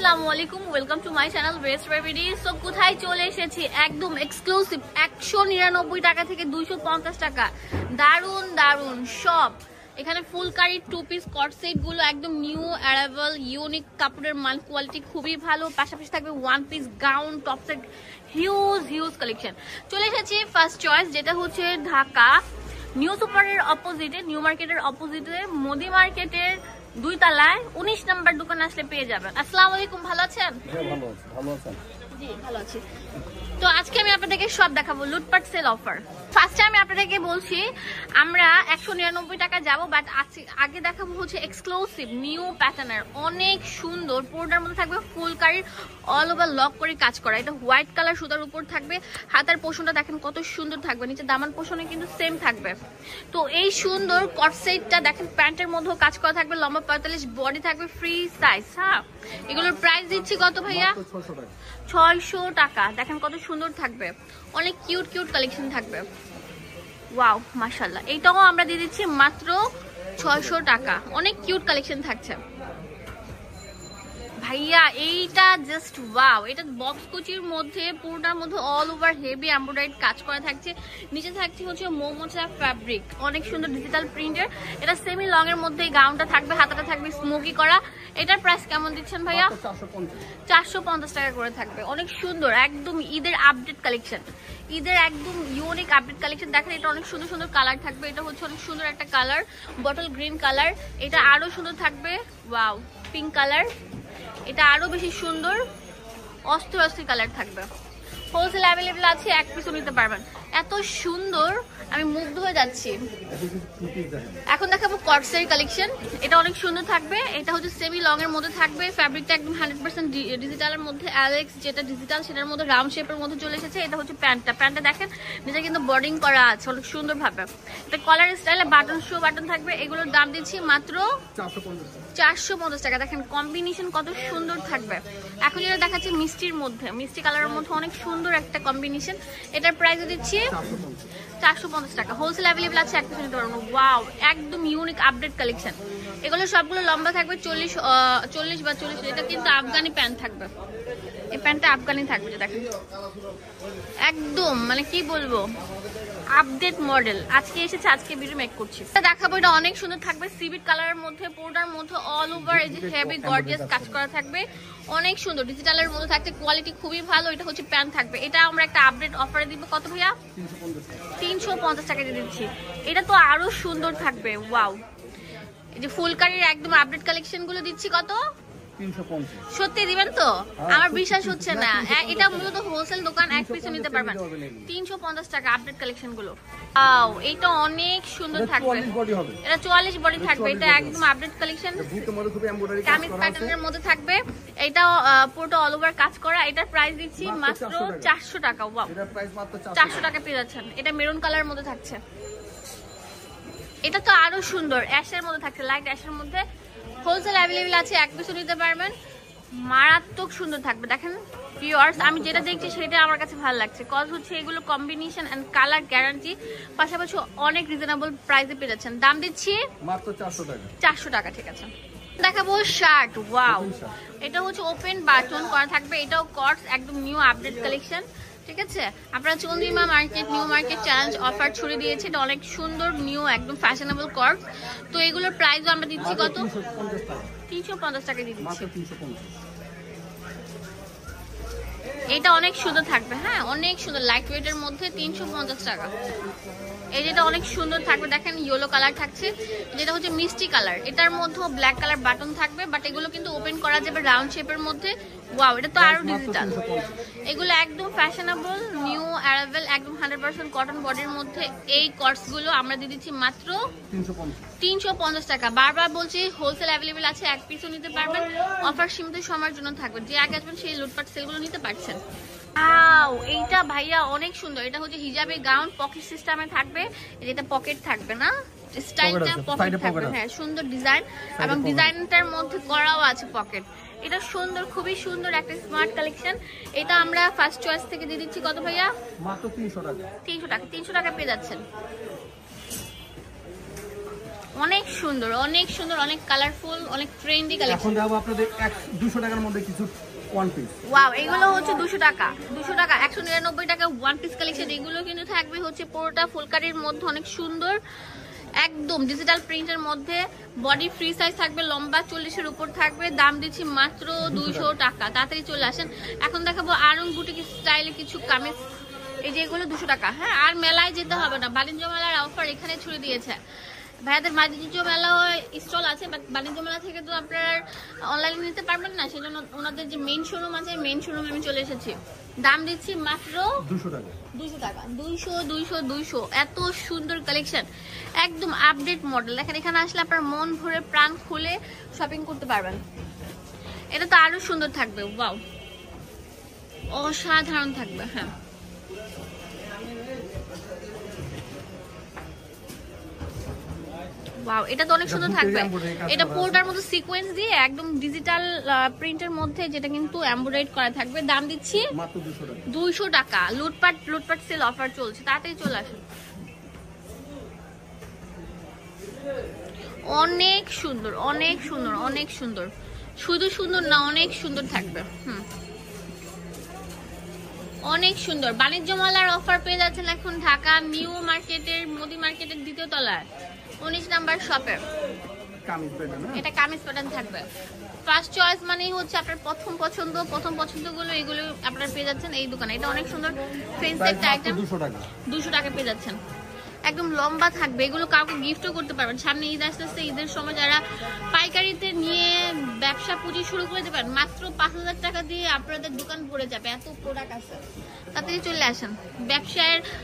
আসসালামু আলাইকুম, welcome to my channel best রেভিডি। সো কোথায় চলে এসেছি, একদম এক্সক্লুসিভ 199 টাকা থেকে 250 টাকা, দারুন দারুন সব। এখানে ফুলকারি টু পিস কট সেট গুলো একদম নিউ অ্যারাইভাল, ইউনিক কাপড়ের মান কোয়ালিটি খুবই ভালো। পাশাপাশি থাকবে one piece gown, top set, huge collection. চলে এসেছি ফার্স্ট চয়েস, যেটা হচ্ছে ঢাকা নিউ সুপারের অপোজিটে, নিউ মার্কেটের অপোজিটে, মোদি মার্কেটের 2 তলায় 19 নম্বর দোকান আসলে পেয়ে যাবেন। আসসালামু আলাইকুম, ভালো আছেন? ভালো আছেন? জি ভালো আছি। তো আজকে আমি আপনাদেরকে সব দেখাবো লুটপাট সেল অফার। ফার্স্টে আমি আপনাদেরকে বলছি আমরা 199 টাকা যাবো, বাট আগে দেখাবো হচ্ছে এক্সক্লুসিভ নিউ প্যাটার্নের, অনেক সুন্দর। পুরোটার মধ্যে থাকবে ফুলকারির অল ওভার লক করে কাজ করা। এটা হোয়াইট কালার সুতার উপর থাকবে। হাতার পোষণটা দেখেন কত সুন্দর থাকবে, নিচে দামান পোষণে কিন্তু সেম থাকবে। তো এই সুন্দর কট সেটটা দেখেন, প্যান্টের মধ্যেও কাজ করা থাকবে, লম্বা 45, বডি থাকবে ফ্রি সাইজ। হ্যাঁ, এগুলোর প্রাইস দিচ্ছি কত ভাইয়া? 600 টাকা। দেখেন কত সুন্দর থাকবে, অনেক কিউট কালেকশন থাকবে। ওয়াও মাশাআল্লাহ, এইটাও আমরা দিয়ে দিচ্ছি মাত্র 600 টাকা। অনেক কিউট কালেকশন থাকছে ভাইয়া। এইটা জাস্ট ওয়াও, এটা বক্স কুচির মধ্যে, পুরোটার মধ্যে অল ওভার হেভি এমব্রয়ডারি কাজ করা থাকছে। নিচে থাকছে হচ্ছে মোমোচা ফ্যাব্রিক, অনেক সুন্দর ডিজিটাল প্রিন্টের। এটা সেমি লং এর মধ্যে গাউনটা থাকবে, হাতাটা থাকবে স্মোকি করা। এটার প্রাইস কেমন দিচ্ছেন ভাইয়া? 450 টাকা করে থাকবে। অনেক সুন্দর, একদম ঈদের আপডেট কালেকশন, ঈদের একদম ইউনিক আপডেট কালেকশন। দেখেন এটা অনেক সুন্দর কালার থাকবে। এটা হচ্ছে অনেক সুন্দর একটা কালার, বটল গ্রিন কালার। এটা আরো সুন্দর থাকবে, ওয়াও পিঙ্ক কালার। এটা আরো বেশি সুন্দর, অস্থির কালার থাকবে। হোলসেল অ্যাভেলেবল আছে, এক পিসও নিতে পারবেন। এত সুন্দর, আমি মুগ্ধ হয়ে যাচ্ছি। এখন দেখাবো কটসের কালেকশন। এটা অনেক সুন্দর থাকবে। এটা হচ্ছে সেমি লং এর মধ্যে থাকবে, ফ্যাব্রিকটা একদম 100% ডিজিটালের মধ্যে। অ্যালেক্স যেটা ডিজিটাল সেটার মধ্যে রাউন্ড শেপের মধ্যে চলে এসেছে। এটা হচ্ছে প্যান্টটা দেখেন, নিচে কিন্তু বর্ডিং করা আছে অনেক সুন্দর ভাবে। এটা কলার স্টাইলে বাটন শো বাটন থাকবে। এগুলোর দাম দিচ্ছি মাত্র 450 টাকা। দেখেন কম্বিনেশন কত সুন্দর থাকবে। এখন যেটা দেখাচ্ছি মিষ্টির মধ্যে, মিষ্টি কালারের মধ্যে অনেক সুন্দর একটা কম্বিনেশন। এটার প্রাইস দিচ্ছি 450 টাকা। হোলসেল অ্যাভেলেবল আছে, এক পিস নিতে পারবেন। ওয়াও, একদম ইউনিক আপডেট কালেকশন। এগুলো সবগুলো লম্বা থাকবে 40 বা 40। এটা কিন্তু আফগানি প্যান্ট থাকবে, এই প্যান্টটা আফগানি থাকবে। দেখেন একদম মানে কি বলবো, আপডেট মডেল। আজকে এসেছে, আজকে ভিডিও মেক করছি। দেখাবো এটা অনেক সুন্দর থাকবে, সিভিট কালারের মধ্যে, পুরোটার মধ্যে অল ওভার এই যে হেভি গর্জিয়াস কাজ করা থাকবে। অনেক সুন্দর ডিজিটালের মধ্যে থাকছে, কোয়ালিটি খুবই ভালো। এটা হচ্ছে প্যান্ট থাকবে। এটা আমরা একটা আপডেট অফারে দিব। কত ভাইয়া? 350 টাকা দিয়ে দিচ্ছি। এটা তো আরো সুন্দর থাকবে। ওয়াও, এই যে ফুলকারির একদম আপডেট কালেকশন গুলো দিচ্ছি কত? 350। সত্যি দিবেন তো? আমার বিশ্বাস হচ্ছে না। এটা মূলত হোলসেল দোকান, এক পিসও নিতে পারবেন। 350 টাকা আপডেট কালেকশন গুলো। ওয়াও, এটা অনেক সুন্দর থাকবে। এটা 44 বডি থাকবে। এটা একদম আপডেট কালেকশন, কামিজ প্যাটার্নের মধ্যে থাকবে। এটা পুরোটা অল ওভার কাজ করা। এটার প্রাইস দিচ্ছি মাত্র 400 টাকা। ওয়াও, 400 টাকা পেয়ে যাচ্ছেন। এটা মেরুন কালারের মধ্যে থাকছে। এটা তো আরো সুন্দর, অ্যাশের মধ্যে থাকছে, লাইট অ্যাশের মধ্যে। হোলসেল অ্যাভেলেবল আছে, এক পিসও নিতে পারবেন। মারাত্মক সুন্দর থাকবে। দেখেন ভিউয়ার্স, আমি যেটা দেখছি সেটা আমার কাছে ভালো লাগছে, কজ হচ্ছে এগুলো কম্বিনেশন এন্ড কালার গ্যারান্টি, পাশাপাশি অনেক রিজনেবল প্রাইসে পেয়ে যাচ্ছেন। দাম দিচ্ছি মাত্র 400 টাকা। 400 টাকা, ঠিক আছে। দেখাবো শার্ট। ওয়াও, এটা হচ্ছে ওপেন বাটন করা থাকবে। এটাও কটস, একদম নিউ আপডেট কালেকশন, ঠিক আছে। আপনারা Chandrima market, new market challenge offer ছড়িয়ে দিয়েছে। এটা অনেক সুন্দর নিউ একদম ফ্যাশনেবল কটস। তো এগুলোর প্রাইসও আমরা দিচ্ছি কত? 350 টাকা দিয়ে দিচ্ছি। এটা অনেক সুন্দর থাকবে। হ্যাঁ, অনেক সুন্দর, লাইট ওয়েটের মধ্যে 350 টাকা। এই যেটা অনেক সুন্দর থাকবে, দেখেন ইয়েলো কালার থাকছে, যেটা হচ্ছে মিষ্টি কালার। এটার মধ্যে ব্ল্যাক কালার বাটন থাকবে, বাট এগুলো কিন্তু ওপেন করা যাবে রাউন্ড শেপের মধ্যে। ওয়াও, এটা তো আরো ডিজিটাল। এগুলো একদম ফ্যাশনেবল, নিউ অ্যারাইভেল, একদম 100% কটন বডির মধ্যে। এই কটস গুলো আমরা দিয়ে দিচ্ছি মাত্র 350 টাকা। বারবার বলছি হোলসেল অ্যাভেলেবল আছে, এক পিসও নিতে পারবেন। অফার সীমিত সময়ের জন্য থাকবে। যে আগে আসবেন সেই লুটপাট সেলগুলো নিতে পারছেন। এইটা ভাইয়া অনেক সুন্দর। এটা হচ্ছে হিজাবে গাউন, পকেট সিস্টেমে থাকবে। এটা পকেট থাকবে না, স্টাইলটা পকেট থাকবে। হ্যাঁ, সুন্দর ডিজাইন, এবং ডিজাইনটার মধ্যে করাও আছে পকেট। এটা সুন্দর, খুবই সুন্দর একটা স্মার্ট কালেকশন। এটা আমরা ফার্স্ট চয়েস থেকে দিয়ে দিচ্ছি কত ভাইয়া? মাত্র 300 টাকা। 300 টাকা। 300 টাকা পেয়ে যাচ্ছেন। অনেক সুন্দর, অনেক সুন্দর, অনেক কালারফুল, অনেক ট্রেন্ডি কালেকশন। এখন দেখাবো আপনাদের 200 টাকার মধ্যে কিছু ওয়ান পিস। ওয়াও, এগুলো হচ্ছে 200 টাকা, 199 টাকা ওয়ান পিস কালেকশন। এগুলো কিন্তু থাকবে হচ্ছে পুরোটা ফুলকারির মধ্যে, অনেক সুন্দর, একদম ডিজিটাল প্রিন্টের মধ্যে। বডি ফ্রি সাইজ থাকবে, লম্বা 40-এর উপর থাকবে। দাম দিচ্ছি মাত্র 200 টাকা। তাড়াতাড়ি চলে আসেন। এখন দেখাবো আরং বুটিক স্টাইলে কিছু কামিজ। এই যে এগুলো 200 টাকা। হ্যাঁ, আর মেলায় যেতে হবে না, বাণিজ্য মেলার অফার এখানে ছুড়ে দিয়েছে ভাইয়াদের। বাণিজ্য মেলা স্টল আছে, বাট বাণিজ্য মেলা থেকে তো আপনারা অনলাইনে নিতে পারবেন না, সেজন্য ওনাদের যে মেইন শোরুম আছে, মেইন শোরুমে আমি চলে এসেছি। দাম দিচ্ছি মাত্র 200 টাকা। 200 টাকা। 200 এত সুন্দর কালেকশন, একদম আপডেট মডেল। দেখেন, এখানে আসলে আপনার মন ভরে প্রাণ খুলে শপিং করতে পারবেন। এটা তো আরো সুন্দর থাকবে। ওয়াও, অসাধারণ থাকবে। হ্যাঁ, ওয়াও, এটা তো অনেক সুন্দর থাকবে। এটা পুরোটার মধ্যে সিকোয়েন্স দিয়ে একদম ডিজিটাল প্রিন্টের মধ্যে, যেটা কিন্তু এমব্রয়ডারি করা থাকবে। দাম দিচ্ছি মাত্র 200 টাকা। 200 টাকা। লুটপাট সেল অফার চলছে, তাড়াতাড়ি চলে আসুন। অনেক সুন্দর, অনেক সুন্দর, অনেক সুন্দর। শুধু সুন্দর না, অনেক সুন্দর থাকবে। অনেক সুন্দর। বাণিজ্য মেলার অফার পেয়ে যাচ্ছেন এখন ঢাকা নিউ মার্কেটের, মোদি মার্কেটের 2য় তলায় 19 নাম্বার শপে। এটা কামিজ প্যাটার্ন থাকবে। ফার্স্ট চয়েস মানেই হচ্ছে আপনার প্রথম পছন্দগুলো, এগুলো আপনারা পেয়ে যাচ্ছেন এই দোকানে। এটা অনেক সুন্দর ফ্রেন্স একটা আইটেম। 200 টাকা পেয়ে যাচ্ছেন। একদম লম্বা থাকবে। এগুলো কাউকে গিফটও করতে পারবেন। সামনে ঈদ আসতেছে, ঈদের সময় যারা পাইকারিতে নিয়ে ব্যবসা পুঁজি শুরু করে দেবেন, মাত্র 5000 টাকা দিয়ে আপনাদের দোকান ভরে যাবে, এত প্রোডাক্ট আছে। তাড়াতাড়ি চলে আসেন। ব্যবসায়ের